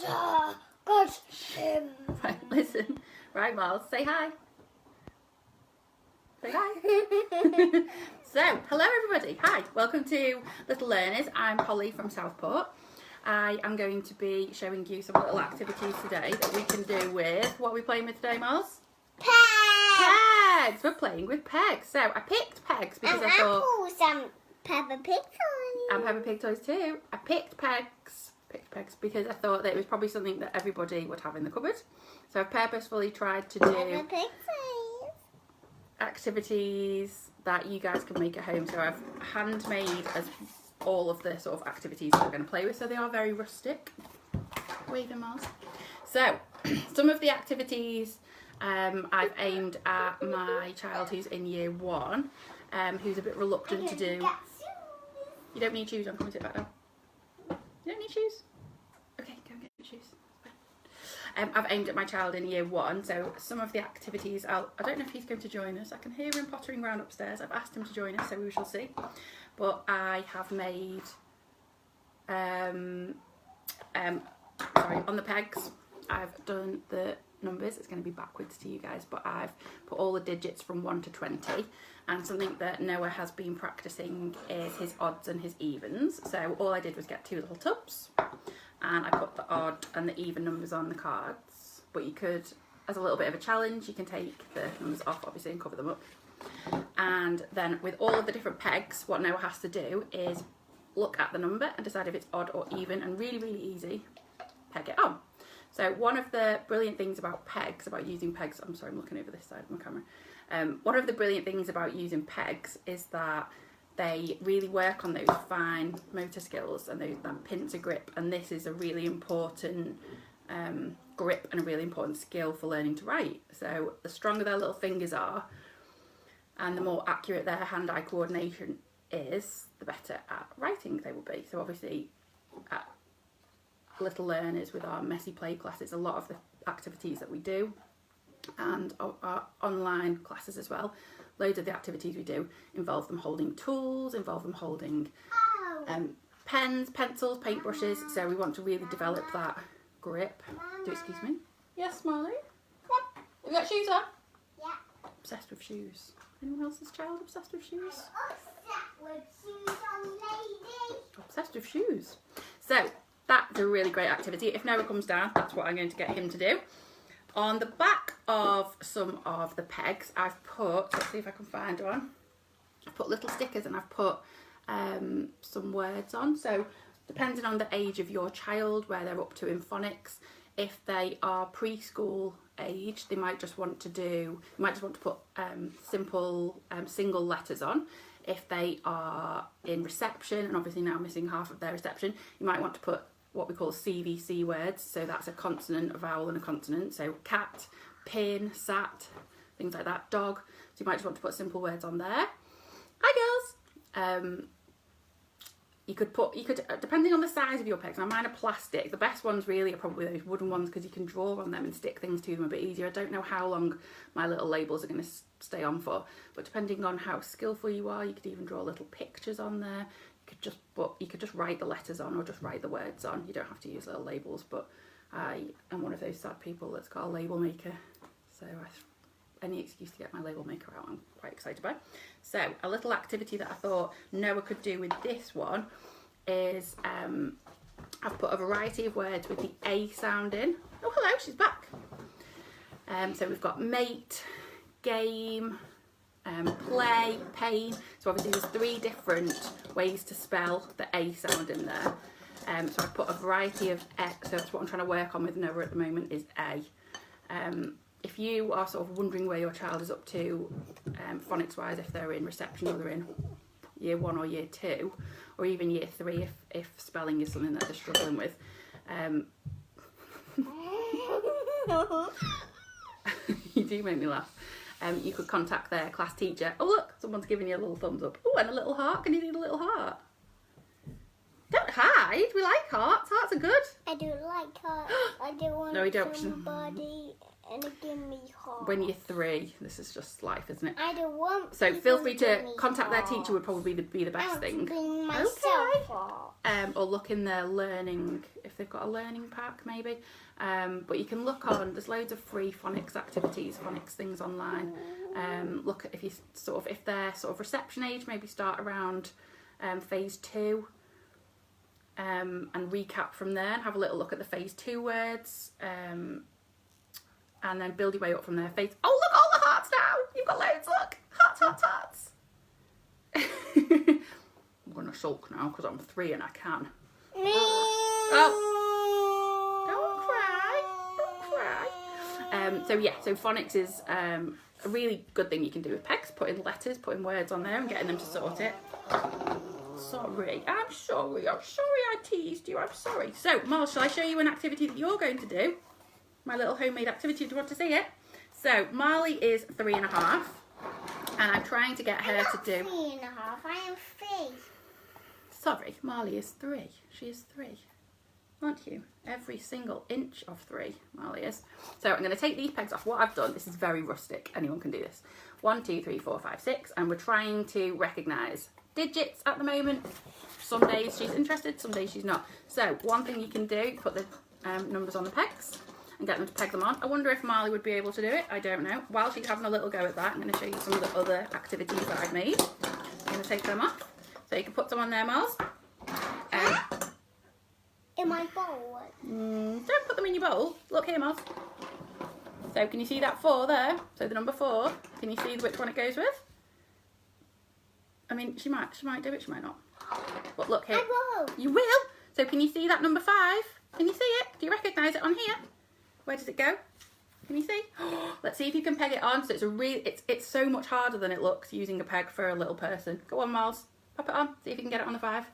Got him. Right, listen. Right, Miles, say hi. Say hi. So, hello everybody. Hi, welcome to Little Learners. I'm Holly from Southport. I am going to be showing you some little activities today that we can do with, what are we playing with today, Miles? Pegs! We're playing with pegs. So, I picked pegs because I thought... some Peppa Pig toys. And Peppa Pig toys too. I picked pegs because I thought that it was probably something that everybody would have in the cupboard. So I've purposefully tried to do Peppa Pig toys. Activities that you guys can make at home. So I've handmade as all of the sort of activities that we're going to play with. So they are very rustic. Waving Miles. So some of the activities I've aimed at my child who's in year 1, who's a bit reluctant to do. You don't need shoes on. Come and sit back down. You don't need shoes? Okay, go and get your shoes. I've aimed at my child in year 1, so some of the activities, I don't know if he's going to join us. I can hear him pottering around upstairs. I've asked him to join us, so we shall see. But I have made, sorry, on the pegs, I've done the numbers. It's going to be backwards to you guys, but I've put all the digits from 1 to 20. And something that Noah has been practicing is his odds and his evens. So all I did was get 2 little tubs and I put the odd and the even numbers on the cards. But you could, as a little bit of a challenge, you can take the numbers off obviously and cover them up. And then with all of the different pegs, what Noah has to do is look at the number and decide if it's odd or even, and really, really easy, peg it on. So one of the brilliant things about pegs, about using pegs, I'm sorry, I'm looking over this side of my camera. One of the brilliant things about using pegs is that they really work on those fine motor skills and that pincer grip, and this is a really important grip and a really important skill for learning to write. So the stronger their little fingers are and the more accurate their hand-eye coordination is, the better at writing they will be. So obviously at Little Learners with our messy play classes, a lot of the activities that we do, and our online classes as well, loads of the activities we do involve them holding tools, involve them holding pens, pencils, paintbrushes. So we want to really develop that grip. Do excuse me? Yes, Molly? Yeah. Have you got shoes on? Yeah. Obsessed with shoes. Anyone else's child obsessed with shoes? Obsessed with shoes on, lady. Obsessed with shoes. So that's a really great activity. If Noah comes down, that's what I'm going to get him to do. On the back of some of the pegs, I've put, let's see if I can find one, I've put little stickers and I've put some words on. So depending on the age of your child, where they're up to in phonics, if they are preschool age, they might just want to put simple single letters on. If they are in reception, and obviously now missing half of their reception, you might want to put what we call CVC words. So that's a consonant, a vowel and a consonant. So cat, pin, sat, things like that, dog. So you might just want to put simple words on there. Hi girls. You could depending on the size of your pegs, now mine are plastic. The best ones really are probably those wooden ones because you can draw on them and stick things to them a bit easier. I don't know how long my little labels are going to stay on for, but depending on how skillful you are, you could even draw little pictures on there. You could just write the letters on or just write the words on. You don't have to use little labels, but I am one of those sad people that's got a label maker, so any excuse to get my label maker out I'm quite excited by. So a little activity that I thought Noah could do with this one is I've put a variety of words with the A sound in. Oh hello, she's back. So we've got mate, game, play, pain. So obviously there's 3 different ways to spell the A sound in there. So I've put a variety of so that's what I'm trying to work on with Noah at the moment is A. If you are sort of wondering where your child is up to phonics wise, if they're in reception or they're in year 1 or year 2 or even year 3 if spelling is something that they're struggling with, you do make me laugh. You could contact their class teacher. Oh look, someone's giving you a little thumbs up. Oh, and a little heart. Can you do the little heart? Don't heart. side. We like hearts. Hearts are good. I don't like hearts. I don't want No, we don't. somebody and give me hearts. When you're 3, this is just life, isn't it? I don't want. So feel free people to give me contact their hearts. teacher would probably be the I best want to thing. bring myself hearts. Or look in their learning, if they've got a learning pack maybe. But you can look on, there's loads of free phonics activities, phonics things online. Look at if they're sort of reception age, maybe start around phase 2. And recap from there and have a little look at the phase 2 words. And then build your way up from there. Oh, look, all the hearts now. You've got loads, look. Hearts, hearts, hearts. I'm going to sulk now because I'm 3 and I can. Oh. Don't cry. So phonics is a really good thing you can do with pegs. Putting letters, putting words on there and getting them to sort it. Sorry. I'm sorry I teased you. I'm sorry. So, Marl, shall I show you an activity that you're going to do? My little homemade activity. Do you want to see it? So, Marley is 3 and a half, and I'm trying to get her to do... 3 and a half. I am 3. Sorry, Marley is 3. She is 3. Aren't you? Every single inch of 3, Marley is. So I'm going to take these pegs off. What I've done, this is very rustic. Anyone can do this. 1, 2, 3, 4, 5, 6. And we're trying to recognise digits at the moment. Some days she's interested, some days she's not. So one thing you can do, put the numbers on the pegs and get them to peg them on. I wonder if Marley would be able to do it. I don't know. While she's having a little go at that, I'm going to show you some of the other activities that I've made. I'm going to take them off. So you can put some on there, Marls. In my bowl. Don't put them in your bowl. Look here, Marls. So can you see that 4 there? So the number 4. Can you see which one it goes with? I mean, she might do it, she might not. But look here. I will. You will? So can you see that number 5? Can you see it? Do you recognise it on here? Where does it go? Can you see? Let's see if you can peg it on. So it's so much harder than it looks using a peg for a little person. Go on, Miles. Pop it on. See if you can get it on the 5.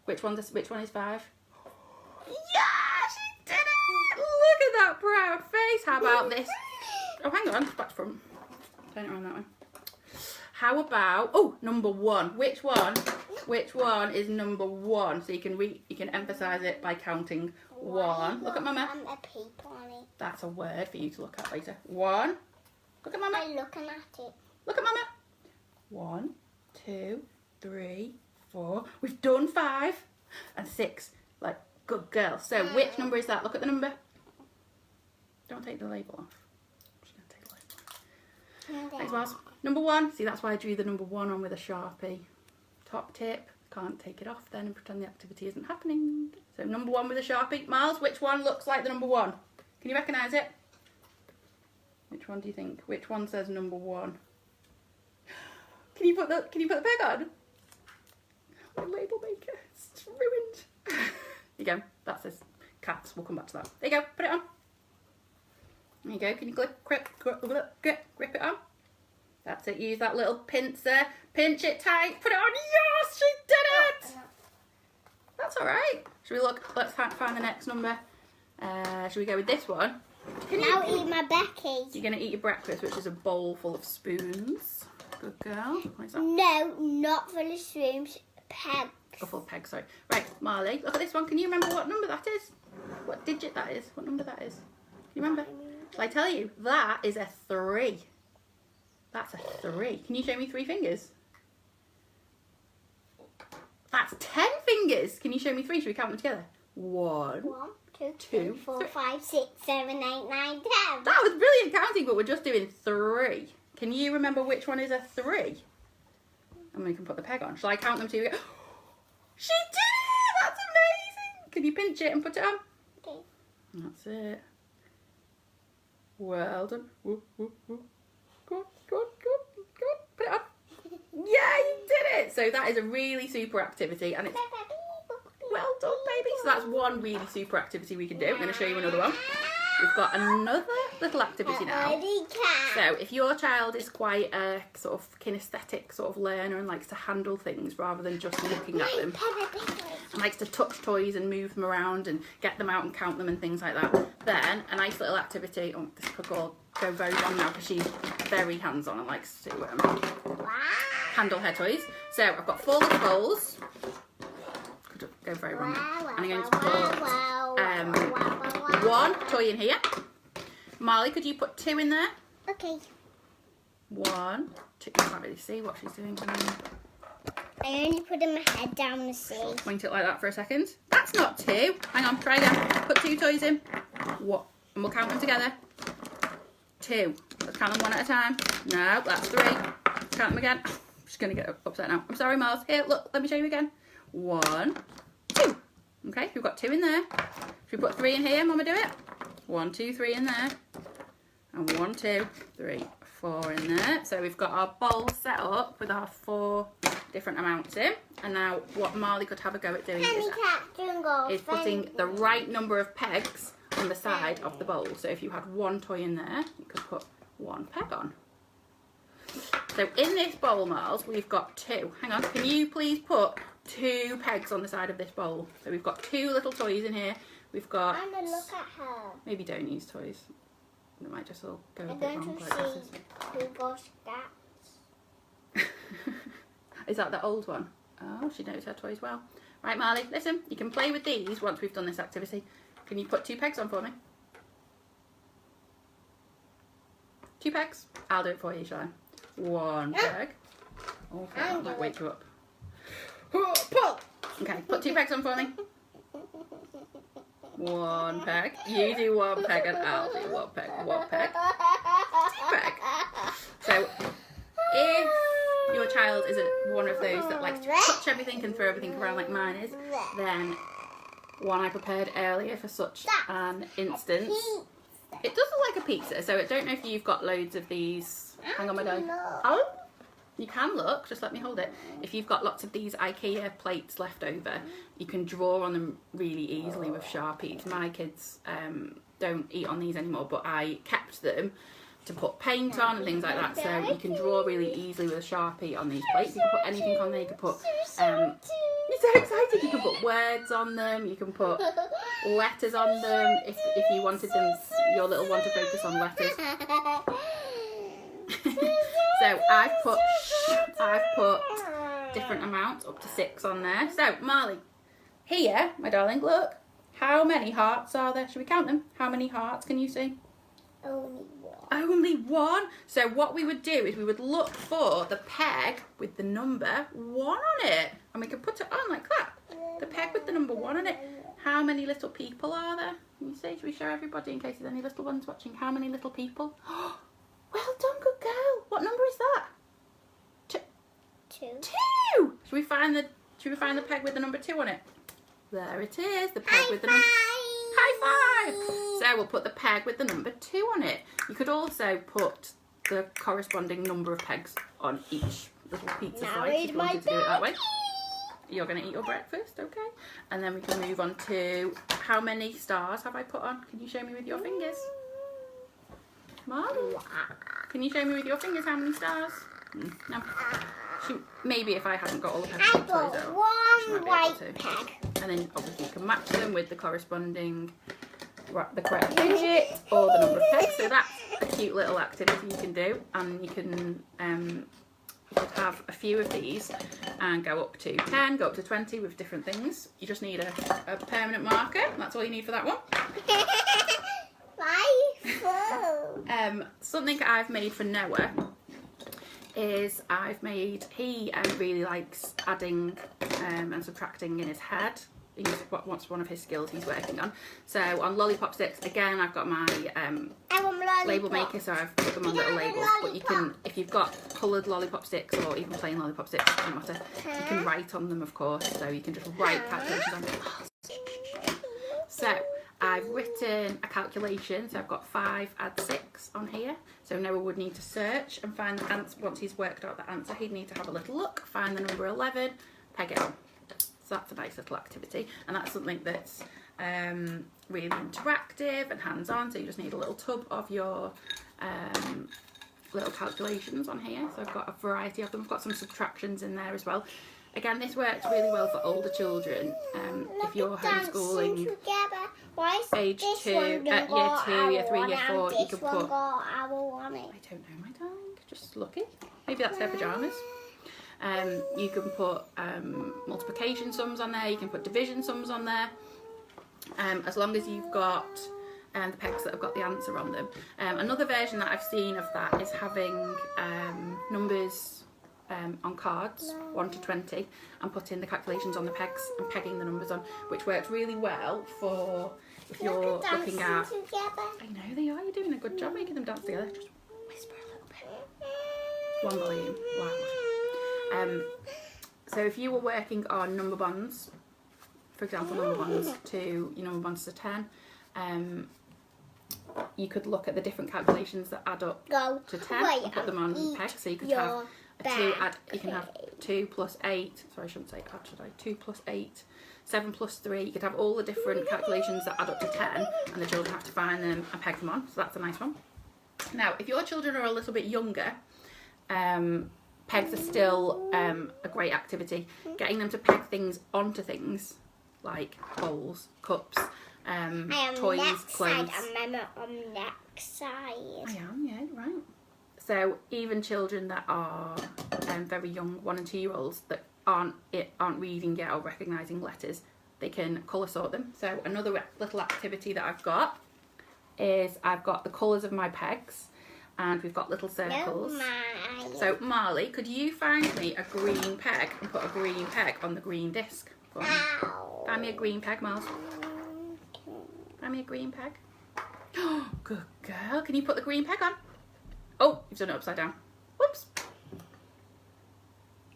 Which one is 5? Yeah, she did it! Look at that proud face. How about this? Oh, hang on. Back to front. Turn it around that way. How about, oh, number 1. Which one is number 1? So you can emphasise it by counting 1. Look at Mama. A peep on it. That's a word for you to look at later. 1. Look at Mama. I'm looking at it. Look at Mama. 1, 2, 3, 4. We've done 5 and 6. Like, good girl. So which number is that? Look at the number. Don't take the label off. I'm just going to take the label off. Thanks, Miles. Number 1. See, that's why I drew the number 1 on with a Sharpie. Top tip. Can't take it off then and pretend the activity isn't happening. So number 1 with a Sharpie. Miles, which one looks like the number 1? Can you recognise it? Which one do you think? Which one says number 1? Can you put the peg on? My label maker. It's ruined. There you go. That says cats. We'll come back to that. There you go. Put it on. There you go. Can you grip it on? That's it. Use that little pincer. Pinch it tight. Put it on. Yes, she did it. That's all right. Should we look? Let's find the next number. Should we go with this one? Now eat my Becky. You're going to eat your breakfast, which is a bowl full of spoons. Good girl. What is that? No, not full of spoons. Pegs. Oh, full of pegs, sorry. Right, Marley, look at this one. Can you remember what number that is? What digit that is? What number that is? Can you remember? Shall I tell you? That is a 3. That's a 3. Can you show me 3 fingers? That's 10 fingers. Can you show me 3? Should we count them together? 1, 2, 3, 4, 5, 6, 7, 8, 9, 10. That was brilliant counting, but we're just doing 3. Can you remember which one is a 3? And we can put the peg on. Shall I count them to you? She did it! That's amazing! Can you pinch it and put it on? Okay. That's it. Well done. Woo, woo, woo. Go on. Put it on. Yeah, you did it! So that is a really super activity, and it's well done, baby. So that's one really super activity we can do. I'm going to show you another one. We've got another little activity now. So if your child is quite a sort of kinesthetic sort of learner and likes to handle things rather than just looking at them, and likes to touch toys and move them around and get them out and count them and things like that, then a nice little activity. Oh, this could go very wrong now because she's very hands-on and likes to handle her toys. So I've got 4 little bowls. Could have go very wrong. And I'm going to put one toy in here. Marley, could you put 2 in there? Okay. 1, 2. I can't really see what she's doing. I only put my head down to see. Point it like that for a second. That's not 2. Hang on, try again. Put 2 toys in. What? And we'll count them together. 2. Let's count them one at a time. No, that's 3. Let's count them again. I'm just going to get upset now. I'm sorry, Miles. Here, look, let me show you again. 1, 2. Okay, we've got 2 in there. Should we put 3 in here, Mama, do it? 1, 2, 3 in there. And 1, 2, 3, 4 in there. So we've got our bowl set up with our 4 different amounts in. And now what Marley could have a go at doing is putting the right number of pegs on the side of the bowl. So if you had 1 toy in there, you could put 1 peg on. So in this bowl, Miles, we've got 2. Hang on, can you please put 2 pegs on the side of this bowl? So we've got 2 little toys in here. We've got... I'm going to look at her. Maybe don't use toys. It might just all go a I'm bit going wrong. to Like see who got scats. Is that the old one? Oh, she knows her toys well. Right, Marley, listen. You can play with these once we've done this activity. Can you put 2 pegs on for me? 2 pegs? I'll do it for you, shall I? 1 peg. Oh, that might wake you up. Pull! Okay, put 2 pegs on for me. 1 peg. You do 1 peg and I'll do 1 peg. 1 peg. 2 peg. So, if your child isn't one of those that likes to touch everything and throw everything around like mine is, then one I prepared earlier for such an instance. It does look like a pizza, so I don't know if you've got loads of these. Hang on, my darling. Oh, you can look. Just let me hold it. If you've got lots of these IKEA plates left over, you can draw on them really easily with Sharpies. My kids don't eat on these anymore, but I kept them to put paint on and things like that, so you can draw really easily with a Sharpie on these plates. You can put anything on there. You can put you're so excited. You can put words on them. You can put letters on them if you wanted them, your little one to focus on letters. So I've put different amounts up to 6 on there. So Marley, here, my darling, look. How many hearts are there? Should we count them? How many hearts can you see? Only 1. Only 1? So what we would do is we would look for the peg with the number 1 on it. And we could put it on like that. The peg with the number 1 on it. How many little people are there? Can you see? Should we show everybody in case there's any little ones watching? How many little people? Well done, good girl. What number is that? 2. 2. Should we find the peg with the number 2 on it? There it is. The peg with the number... High five! So we'll put the peg with the number 2 on it. You could also put the corresponding number of pegs on each little pizza slice if you wanted to do it that way. You're going to eat your breakfast, okay? And then we can move on to how many stars have I put on? Can you show me with your fingers? Marley, can you show me with your fingers how many stars? No. Maybe if I hadn't got all the pegs I toys got out, 1 white peg. and then obviously you can match them with the corresponding, the correct digit or the number of pegs. So that's a cute little activity you can do, and you can have a few of these and go up to 10, go up to 20 with different things. You just need a permanent marker. That's all you need for that one. Something I've made for Noah is he really likes adding and subtracting in his head. What's one of his skills he's working on. So on lollipop sticks, again, I've got my label maker, so I've put them on little labels. But you can, if you've got coloured lollipop sticks or even plain lollipop sticks, it doesn't matter. You can write on them, of course. So you can just write calculations on them. So I've written a calculation. So I've got 5 add 6 on here. So Noah would need to search and find the answer. Once he's worked out the answer, he'd need to have a little look, find the number 11, peg it on. So that's a nice little activity, and that's something that's really interactive and hands-on. So you just need a little tub of your little calculations on here. So I've got a variety of them. I've got some subtractions in there as well. Again, this works really well for older children. If you're homeschooling age 2, year 2, year 3, year 4, you can put... I don't know, my darling. Just lucky. Maybe that's her pyjamas. You can put multiplication sums on there, you can put division sums on there, as long as you've got the pegs that have got the answer on them. Another version that I've seen of that is having numbers on cards, 1 to 20, and putting the calculations on the pegs and pegging the numbers on, which works really well for if you're looking at... Together. I know they are, you're doing a good job making them dance together. Just whisper a little bit. One volume, loud. So if you were working on number bonds, for example, number bonds to number bonds to 10, you could look at the different calculations that add up to 10 and put them on pegs. So you could have you can have 2 plus 8. Sorry, I shouldn't say card, should I? 2 plus 8. 7 plus 3. You could have all the different calculations that add up to 10, and the children have to find them and peg them on. So that's a nice one. Now, if your children are a little bit younger, pegs are still a great activity. Getting them to peg things onto things like bowls, cups, toys, clothes. I'm on next side. I am, yeah, right. So even children that are very young, 1 and 2 year olds that aren't reading yet or recognising letters, they can colour sort them. So another little activity that I've got is I've got the colours of my pegs, and we've got little circles. No, so Marley, could you find me a green peg and put a green peg on the green disc for me? Find me a green peg, Miles. Find me a green peg. Oh, good girl. Can you put the green peg on? Oh, you've done it upside down. Whoops.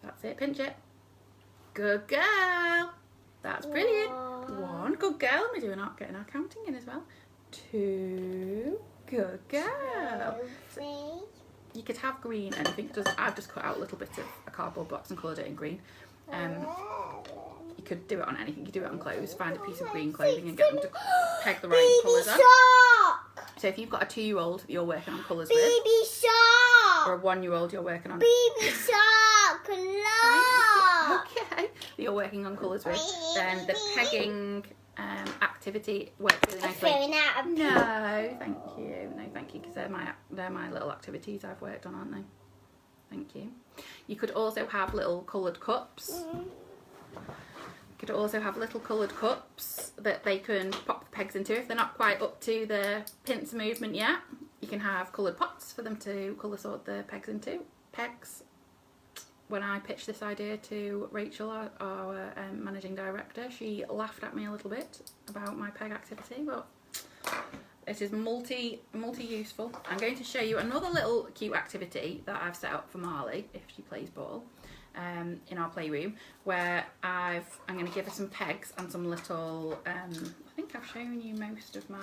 That's it, pinch it. Good girl. That's brilliant. 1, good girl. And we're doing getting our counting in as well. 2, good girl. So you could have green, and I think I've just cut out a little bit of a cardboard box and coloured it in green. You could do it on anything. You could do it on clothes. Find a piece of green clothing and get them to peg the right colours on. So if you've got a 2-year-old that you're working on colours with, Baby shark. or a 1-year-old you're working on, Baby shark, look. okay, that you're working on colours with, then the pegging activity works really nicely. No, thank you. No, thank you, because they're my little activities I've worked on, aren't they? Thank you. You could also have little coloured cups. You could also have little coloured cups that they can pop the pegs into if they're not quite up to the pincer movement yet. You can have coloured pots for them to colour sort the pegs into. Pegs. When I pitched this idea to Rachel, our managing director, she laughed at me a little bit about my peg activity, but it is multi-useful. I'm going to show you another little cute activity that I've set up for Marley if she plays ball in our playroom, where I'm going to give her some pegs and some little, I think I've shown you most of my,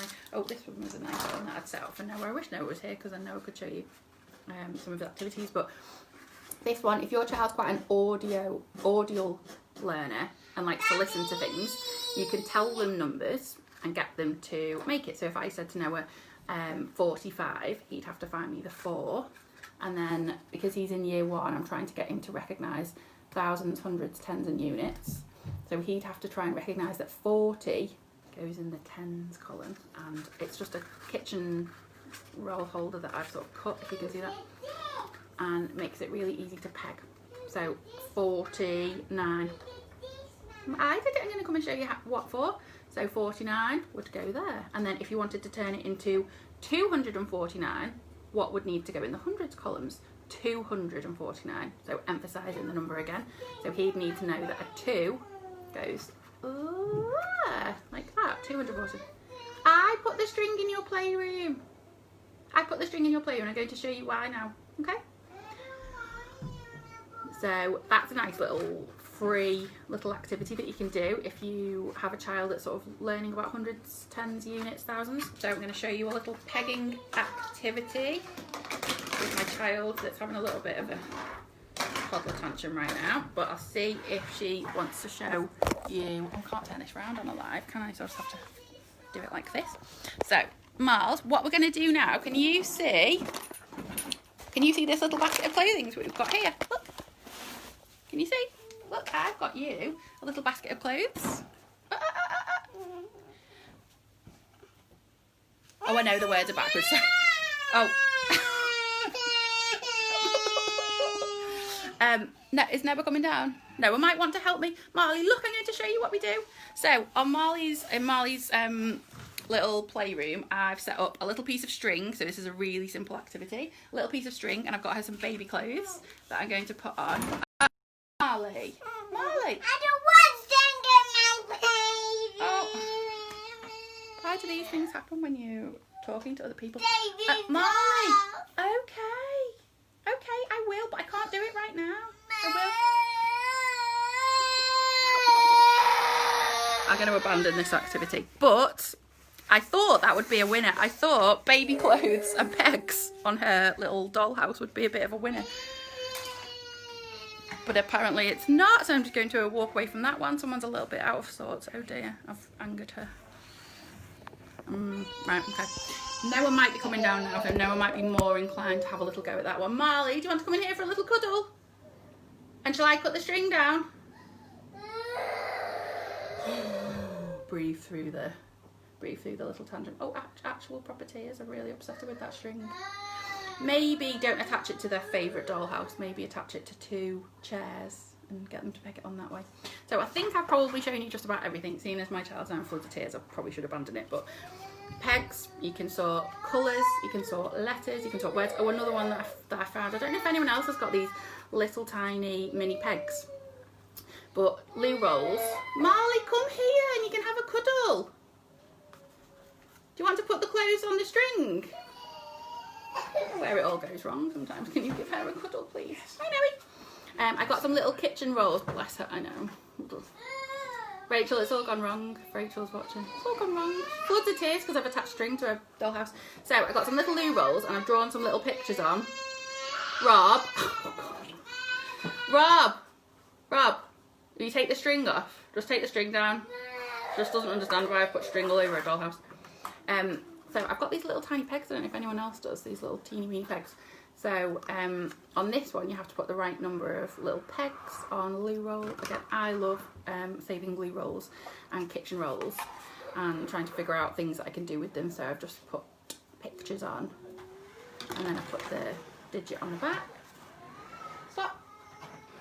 this one was a nice one that I'd set up for Noah. I wish Noah was here because then Noah could show you some of the activities, but this one, if your child's quite an audio learner and likes to listen to things, you can tell them numbers and get them to make it. So if I said to Noah 45, he'd have to find me the 4, and then because he's in year 1, I'm trying to get him to recognise thousands, hundreds, tens and units. So he'd have to try and recognise that 40 goes in the tens column, and it's just a kitchen roll holder that I've sort of cut, if you can see that, and makes it really easy to peg. So 49. I did it. I'm going to come and show you what for. So 49 would go there, and then if you wanted to turn it into 249, what would need to go in the hundreds columns? 249. So emphasising the number again. So he'd need to know that a 2 goes like that. 240. I put the string in your playroom. I'm going to show you why now. Okay. So that's a nice little free little activity that you can do if you have a child that's sort of learning about hundreds, tens, units, thousands. So I'm going to show you a little pegging activity with my child that's having a little bit of a toddler tantrum right now, but I'll see if she wants to show you. I can't turn this round on a live, can I? So I just have to do it like this. So Miles, what we're going to do now, can you see this little basket of clothing we've got here? Look. Can you see? Look, I've got you a little basket of clothes. Oh, I know the words are backwards. Oh. No, is Noah coming down? Noah might want to help me. Marley, look, I'm going to show you what we do. So on Marley's little playroom, I've set up a little piece of string. So this is a really simple activity. A little piece of string, and I've got her some baby clothes that I'm going to put on. Marley, Marley. I don't want string in my baby. Oh. Why do these things happen when you're talking to other people? Baby, Marley. Okay. Okay, I will, but I can't do it right now. I will. I'm going to abandon this activity, but I thought that would be a winner. I thought baby clothes and pegs on her little dollhouse would be a bit of a winner. But apparently it's not, so I'm just going to walk away from that one. Someone's a little bit out of sorts. Oh dear, I've angered her. Right, okay. Noah might be coming down now, so Noah might be more inclined to have a little go at that one. Marley, do you want to come in here for a little cuddle? And shall I cut the string down? Breathe through the little tangent. Oh, actual proper tears. I'm really upset with that string. Maybe don't attach it to their favourite dollhouse. Maybe attach it to 2 chairs and get them to peg it on that way. So I think I've probably shown you just about everything. Seeing as my child's now in floods of tears, I probably should abandon it. But pegs, you can sort colours, you can sort letters, you can sort words. Oh, another one that I found. I don't know if anyone else has got these little tiny mini pegs. But loo rolls. Marley, come here and you can have a cuddle. Do you want to put the clothes on the string? Where it all goes wrong sometimes. Can you give her a cuddle, please? Hi, Noe. I got some little kitchen rolls. Bless her, I know. Rachel, it's all gone wrong. Rachel's watching. It's all gone wrong. Floods of tears because I've attached string to a dollhouse. So I got some little loo rolls and I've drawn some little pictures on. Rob. Oh, God. Rob. Will you take the string off? Just take the string down. Just doesn't understand why I put string all over a dollhouse. So I've got these little tiny pegs. I don't know if anyone else does, these little teeny weeny pegs. So on this one you have to put the right number of little pegs on a loo roll. Again, I love saving loo rolls and kitchen rolls and trying to figure out things that I can do with them. So I've just put pictures on and then I put the digit on the back. Stop.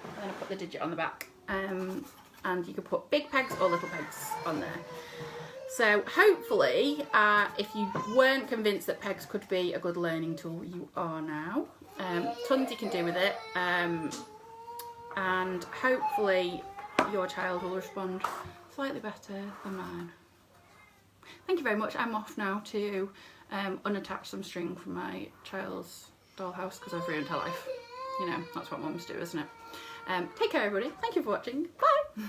And then I put the digit on the back. And you can put big pegs or little pegs on there. So hopefully, if you weren't convinced that pegs could be a good learning tool, you are now. Tons you can do with it. And hopefully your child will respond slightly better than mine. Thank you very much. I'm off now to unattach some string from my child's dollhouse because I've ruined her life. You know, that's what mums do, isn't it? Take care, everybody. Thank you for watching. Bye.